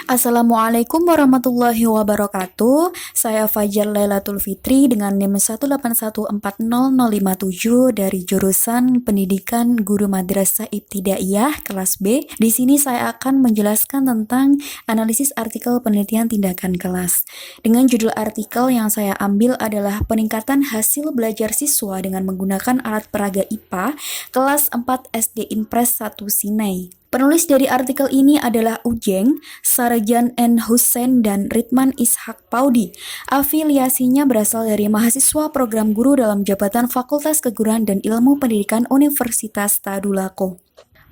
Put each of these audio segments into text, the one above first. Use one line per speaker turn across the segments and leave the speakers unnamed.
Assalamualaikum warahmatullahi wabarakatuh. Saya Fajar Lailatul Fitri dengan NIM 181400057 dari jurusan Pendidikan Guru Madrasah Ibtidaiyah kelas B. Di sini saya akan menjelaskan tentang analisis artikel penelitian tindakan kelas. Dengan judul artikel yang saya ambil adalah peningkatan hasil belajar siswa dengan menggunakan alat peraga IPA kelas 4 SD Inpres 1 Sinai. Penulis dari artikel ini adalah Ujeng, Sarjan N. Hussein, dan Ridman Ishak Paudi. Afiliasinya berasal dari mahasiswa program guru dalam jabatan Fakultas Keguruan dan Ilmu Pendidikan Universitas Tadulako.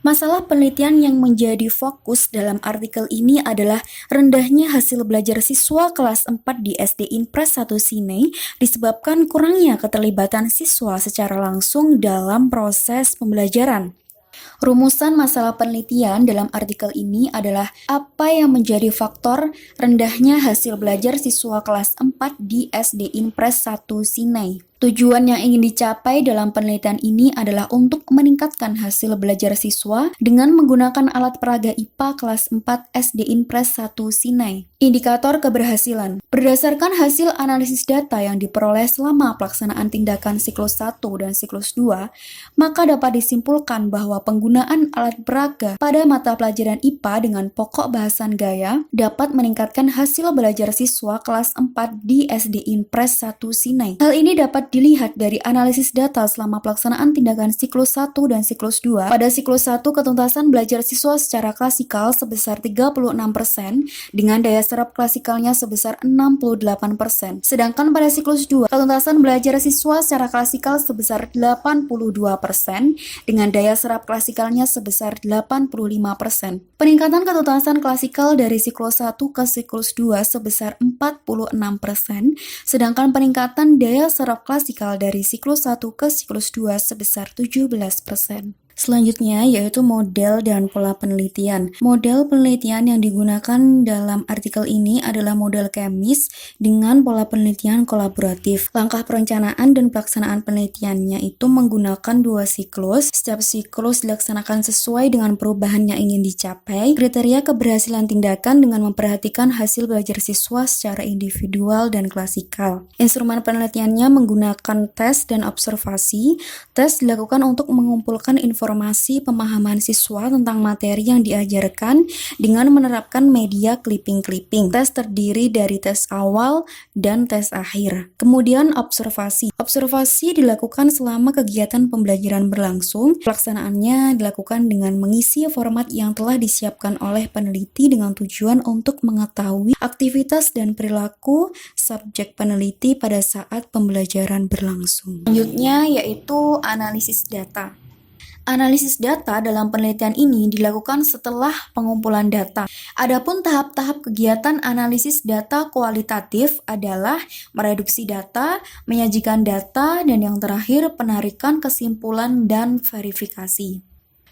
Masalah penelitian yang menjadi fokus dalam artikel ini adalah rendahnya hasil belajar siswa kelas 4 di SD Inpres 1 Sinai disebabkan kurangnya keterlibatan siswa secara langsung dalam proses pembelajaran. Rumusan masalah penelitian dalam artikel ini adalah apa yang menjadi faktor rendahnya hasil belajar siswa kelas 4 di SD Inpres 1 Sinai. Tujuan yang ingin dicapai dalam penelitian ini adalah untuk meningkatkan hasil belajar siswa dengan menggunakan alat peraga IPA kelas 4 SD Inpres 1 Sinai. Indikator keberhasilan. Berdasarkan hasil analisis data yang diperoleh selama pelaksanaan tindakan siklus 1 dan siklus 2, maka dapat disimpulkan bahwa penggunaan alat peraga pada mata pelajaran IPA dengan pokok bahasan gaya dapat meningkatkan hasil belajar siswa kelas 4 di SD Inpres 1 Sinai. Hal ini dapat dilihat dari analisis data selama pelaksanaan tindakan siklus 1 dan siklus 2. Pada siklus 1, ketuntasan belajar siswa secara klasikal sebesar 36% dengan daya serap klasikalnya sebesar 68%. Sedangkan pada siklus 2, ketuntasan belajar siswa secara klasikal sebesar 82% dengan daya serap klasikalnya sebesar 85%. Peningkatan ketuntasan klasikal dari siklus 1 ke siklus 2 sebesar 46%, sedangkan peningkatan daya serap klasikal dari siklus 1 ke siklus 2 sebesar 17%. Selanjutnya yaitu model dan pola penelitian. Model penelitian yang digunakan dalam artikel ini adalah model kemis dengan pola penelitian kolaboratif. Langkah perencanaan dan pelaksanaan penelitiannya itu menggunakan 2 siklus. Setiap siklus dilaksanakan sesuai dengan perubahan yang ingin dicapai. Kriteria keberhasilan tindakan dengan memperhatikan hasil belajar siswa secara individual dan klasikal. Instrumen penelitiannya menggunakan tes dan observasi. Tes dilakukan untuk mengumpulkan informasi pemahaman siswa tentang materi yang diajarkan dengan menerapkan media clipping-clipping. Tes terdiri dari tes awal dan tes akhir. Kemudian observasi. Observasi dilakukan selama kegiatan pembelajaran berlangsung. Pelaksanaannya dilakukan dengan mengisi format yang telah disiapkan oleh peneliti dengan tujuan untuk mengetahui aktivitas dan perilaku subjek peneliti pada saat pembelajaran berlangsung. Selanjutnya yaitu analisis data. Analisis data dalam penelitian ini dilakukan setelah pengumpulan data. Adapun tahap-tahap kegiatan analisis data kualitatif adalah mereduksi data, menyajikan data, dan yang terakhir penarikan kesimpulan dan verifikasi.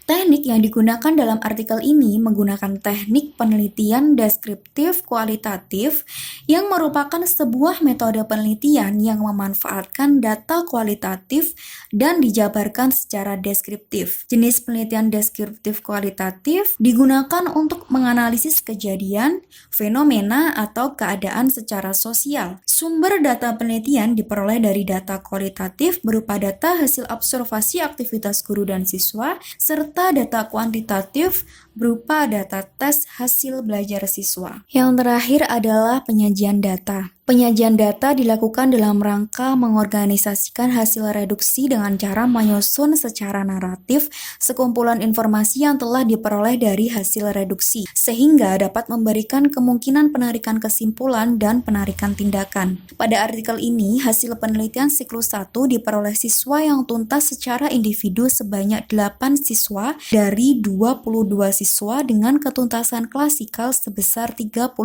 Teknik yang digunakan dalam artikel ini menggunakan teknik penelitian deskriptif kualitatif yang merupakan sebuah metode penelitian yang memanfaatkan data kualitatif dan dijabarkan secara deskriptif. Jenis penelitian deskriptif kualitatif digunakan untuk menganalisis kejadian, fenomena, atau keadaan secara sosial. Sumber data penelitian diperoleh dari data kualitatif berupa data hasil observasi aktivitas guru dan siswa, serta data kuantitatif berupa data tes hasil belajar siswa. Yang terakhir adalah penyajian data. Penyajian data dilakukan dalam rangka mengorganisasikan hasil reduksi dengan cara menyusun secara naratif sekumpulan informasi yang telah diperoleh dari hasil reduksi, sehingga dapat memberikan kemungkinan penarikan kesimpulan dan penarikan tindakan. Pada artikel ini, hasil penelitian siklus 1 diperoleh siswa yang tuntas secara individu sebanyak 8 siswa dari 22 siswa dengan ketuntasan klasikal sebesar 36%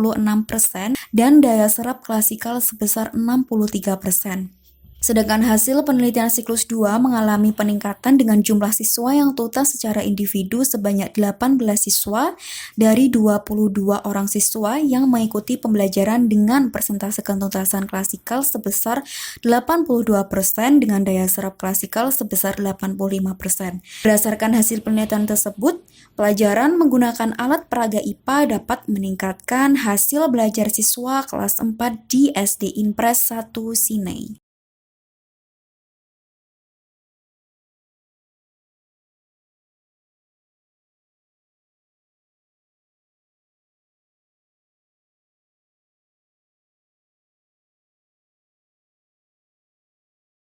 dan daya serap klasikal sebesar 63%. Sedangkan hasil penelitian siklus 2 mengalami peningkatan dengan jumlah siswa yang total secara individu sebanyak 18 siswa dari 22 orang siswa yang mengikuti pembelajaran dengan persentase ketuntasan klasikal sebesar 82% dengan daya serap klasikal sebesar 85%. Berdasarkan hasil penelitian tersebut, pelajaran menggunakan alat peraga IPA dapat meningkatkan hasil belajar siswa kelas 4 di SD Impres 1 Sinai.